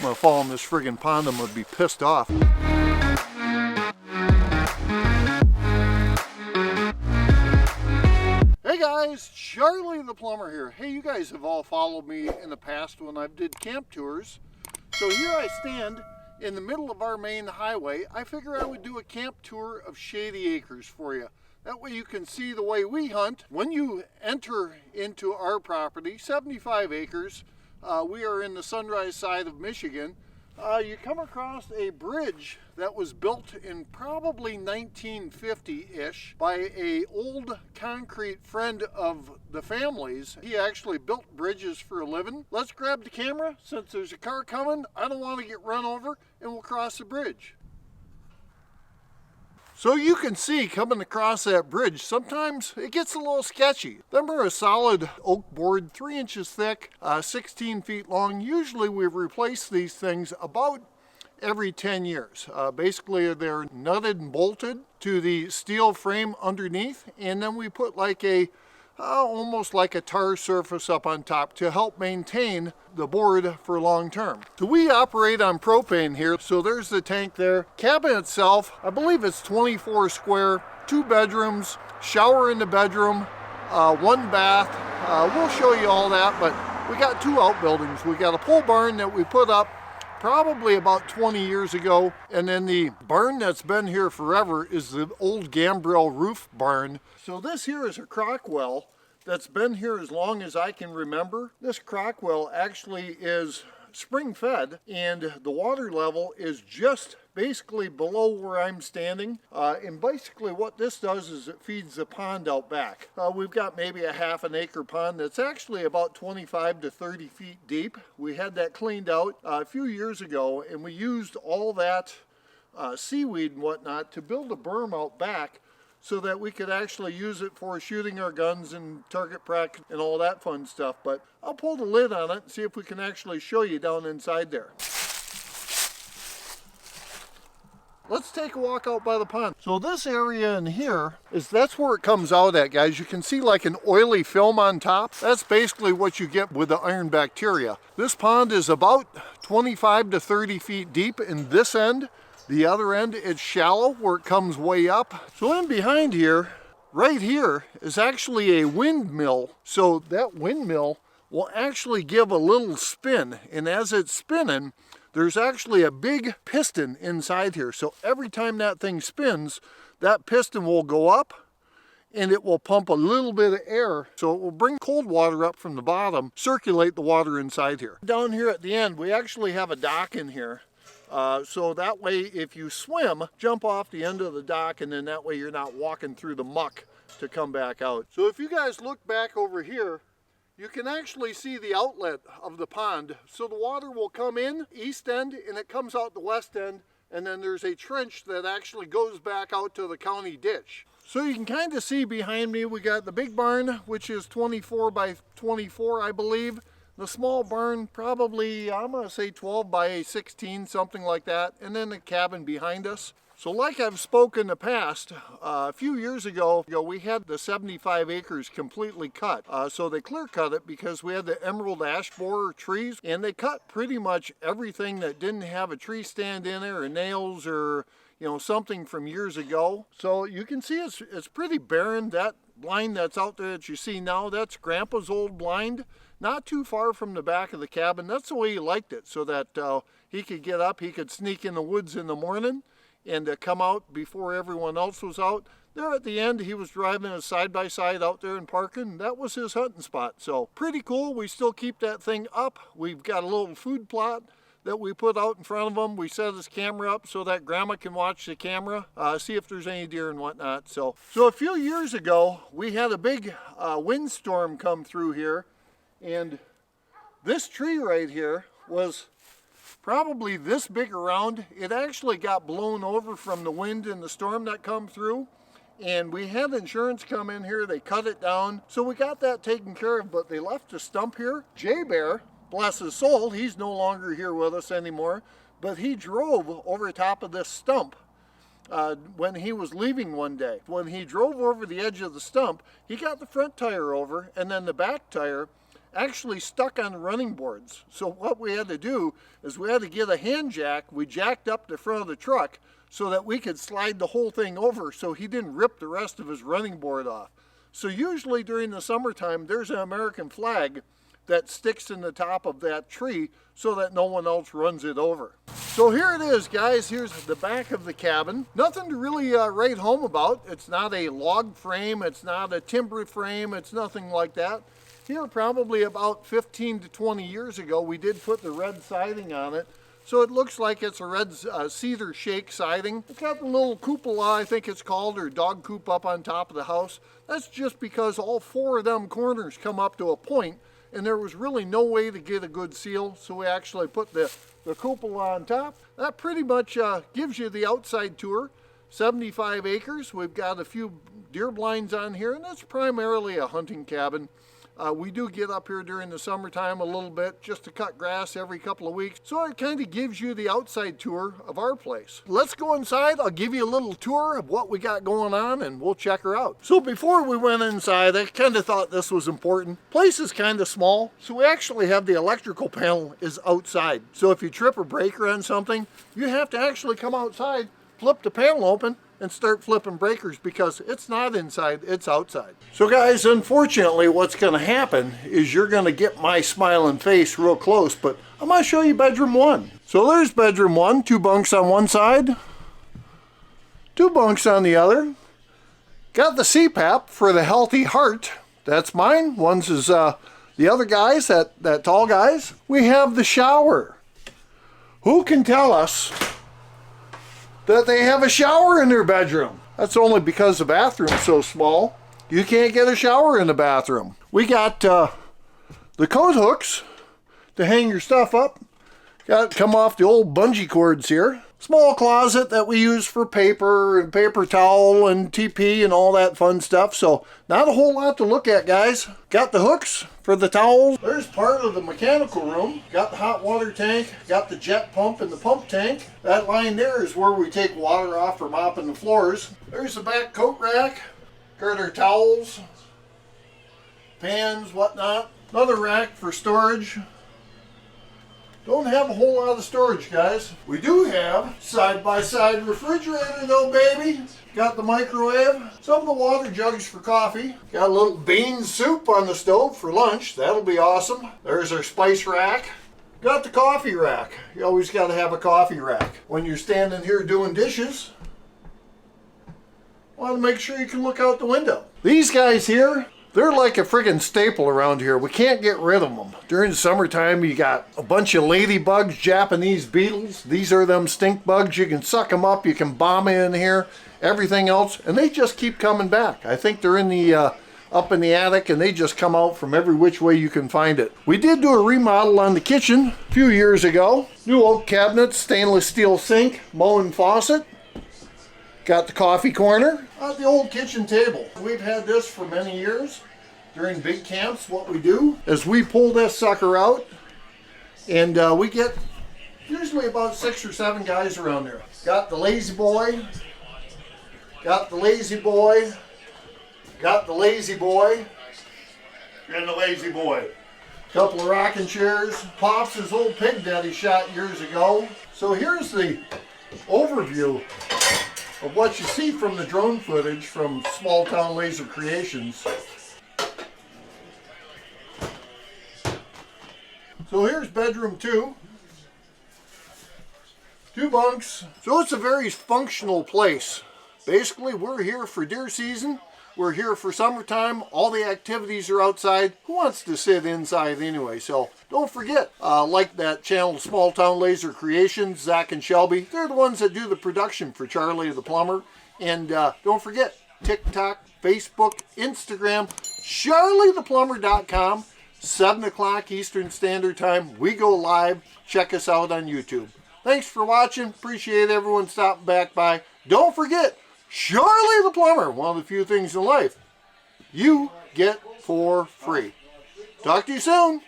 gonna fall in this friggin' pond, I'm gonna be pissed off. Hey guys, Charley the plumber here. Hey, you guys have all followed me in the past when I did camp tours. So here I stand in the middle of our main highway. I figure I would do a camp tour of Shady Acres for you. That way you can see the way we hunt. When you enter into our property, 75 acres, we are in the Sunrise side of Michigan. You come across a bridge that was built in probably 1950-ish by an old concrete friend of the family's. He actually built bridges for a living. Let's grab the camera since there's a car coming. I don't want to get run over, and we'll cross the bridge. So you can see coming across that bridge, sometimes it gets a little sketchy. Them are a solid oak board, 3 inches thick, 16 feet long. Usually we replace these things about every 10 years. Basically they're nutted and bolted to the steel frame underneath, and then we put like a almost like a tar surface up on top to help maintain the board for long term. So we operate on propane here. So there's the tank there. Cabin itself, I believe it's 24 square, 2 bedrooms, shower in the bedroom, 1 bath. We'll show you all that, but we got 2 outbuildings. We got a pole barn that we put up probably about 20 years ago, and then the barn that's been here forever is the old gambrel roof barn. So this here is a crock well that's been here as long as I can remember. This crock well actually is spring fed, and the water level is just basically below where I'm standing. And basically what this does is it feeds the pond out back. We've got maybe a ½ an acre pond that's actually about 25 to 30 feet deep. We had that cleaned out a few years ago, and we used all that seaweed and whatnot to build a berm out back so that we could actually use it for shooting our guns and target practice and all that fun stuff. But I'll pull the lid on it and see if we can actually show you down inside there. Let's take a walk out by the pond. So this area in here that's where it comes out at, guys. You can see like an oily film on top. That's basically what you get with the iron bacteria. This pond is about 25 to 30 feet deep in this end. The other end, it's shallow where it comes way up. So in behind here, right here, is actually a windmill. So that windmill will actually give a little spin. And as it's spinning, there's actually a big piston inside here. So every time that thing spins, that piston will go up and it will pump a little bit of air. So it will bring cold water up from the bottom, circulate the water inside here. Down here at the end, we actually have a dock in here. So that way if you swim, jump off the end of the dock, and then that way you're not walking through the muck to come back out. So if you guys look back over here, you can actually see the outlet of the pond. So the water will come in east end and it comes out the west end, and then there's a trench that actually goes back out to the county ditch. So you can kind of see behind me, we got the big barn, which is 24 by 24, I believe. The small barn, probably, I'm gonna say 12 by 16, something like that. And then the cabin behind us. So like I've spoken in the past, a few years ago, we had the 75 acres completely cut. So they clear cut it because we had the emerald ash borer trees, and they cut pretty much everything that didn't have a tree stand in there or nails or something from years ago. So you can see it's pretty barren. That blind that's out there that you see now, that's Grandpa's old blind. Not too far from the back of the cabin. That's the way he liked it, so that he could get up, he could sneak in the woods in the morning and come out before everyone else was out. There at the end, he was driving a side-by-side out there and parking. That was his hunting spot. So pretty cool. We still keep that thing up. We've got a little food plot that we put out in front of him. We set his camera up so that Grandma can watch the camera, see if there's any deer and whatnot. So a few years ago, we had a big windstorm come through here. And this tree right here was probably this big around. It actually got blown over from the wind and the storm that come through. And we had insurance come in here, they cut it down. So we got that taken care of, but they left a stump here. Jay Bear, bless his soul, he's no longer here with us anymore, but he drove over top of this stump when he was leaving one day. When he drove over the edge of the stump, he got the front tire over, and then the back tire actually stuck on the running boards. So what we had to do is we had to get a hand jack. We jacked up the front of the truck so that we could slide the whole thing over so he didn't rip the rest of his running board off. So usually during the summertime, there's an American flag that sticks in the top of that tree so that no one else runs it over. So here it is, guys. Here's the back of the cabin. Nothing to really write home about. It's not a log frame. It's not a timber frame. It's nothing like that. Here, probably about 15 to 20 years ago, we did put the red siding on it. So it looks like it's a red cedar shake siding. It's got the little cupola, I think it's called, or dog coop up on top of the house. That's just because all 4 of them corners come up to a point, and there was really no way to get a good seal, so we actually put the cupola on top. That pretty much gives you the outside tour. 75 acres. We've got a few deer blinds on here, and that's primarily a hunting cabin. We do get up here during the summertime a little bit just to cut grass every couple of weeks. So it kind of gives you the outside tour of our place. Let's go inside. I'll give you a little tour of what we got going on and we'll check her out. So before we went inside, I kind of thought this was important. Place is kind of small, so we actually have the electrical panel is outside. So if you trip a breaker on something, you have to actually come outside, flip the panel open, and start flipping breakers because it's not inside, it's outside. So guys, unfortunately what's gonna happen is you're gonna get my smiling face real close, but I'm gonna show you bedroom 1. So there's bedroom 1, 2 bunks on one side, 2 bunks on the other. Got the CPAP for the healthy heart. That's mine. One's is the other guy's, that tall guy's. We have the shower. Who can tell us that they have a shower in their bedroom? That's only because the bathroom's so small. You can't get a shower in the bathroom. We got the coat hooks to hang your stuff up. Got to come off the old bungee cords here. Small closet that we use for paper and paper towel and TP and all that fun stuff. So not a whole lot to look at, guys. Got the hooks for the towels. There's part of the mechanical room. Got the hot water tank. Got the jet pump and the pump tank. That line there is where we take water off for mopping the floors. There's the back coat rack. Got our towels, pans, whatnot. Another rack for storage. Don't have a whole lot of storage, guys. We do have side-by-side refrigerator though, baby. Got the microwave, some of the water jugs for coffee. Got a little bean soup on the stove for lunch. That'll be awesome. There's our spice rack. Got the coffee rack. You always got to have a coffee rack. When you're standing here doing dishes, want to make sure you can look out the window. These guys here, they're like a friggin' staple around here. We can't get rid of them. During the summertime, you got a bunch of ladybugs, Japanese beetles. These are them stink bugs. You can suck them up. You can bomb in here, everything else. And they just keep coming back. I think they're in the up in the attic, and they just come out from every which way you can find it. We did do a remodel on the kitchen a few years ago. New oak cabinets, stainless steel sink, Moen faucet. Got the coffee corner. The old kitchen table. We've had this for many years. During big camps, what we do is we pull this sucker out, and we get usually about 6 or 7 guys around there. Got the lazy boy, got the lazy boy, got the lazy boy, and the lazy boy. Couple of rocking chairs. Pops his old pig that he shot years ago. So here's the overview of what you see from the drone footage from Small Town Laser Creations. So here's bedroom 2. 2 bunks. So it's a very functional place. Basically, we're here for deer season. We're here for summertime. All the activities are outside. Who wants to sit inside anyway? So don't forget, like that channel, Small Town Laser Creations, Zach and Shelby. They're the ones that do the production for Charley the Plumber. And don't forget, TikTok, Facebook, Instagram, charleytheplumber.com. 7 o'clock Eastern Standard Time. We go live. Check us out on YouTube. Thanks for watching. Appreciate everyone stopping back by. Don't forget, Charley the Plumber, one of the few things in life you get for free. Talk to you soon.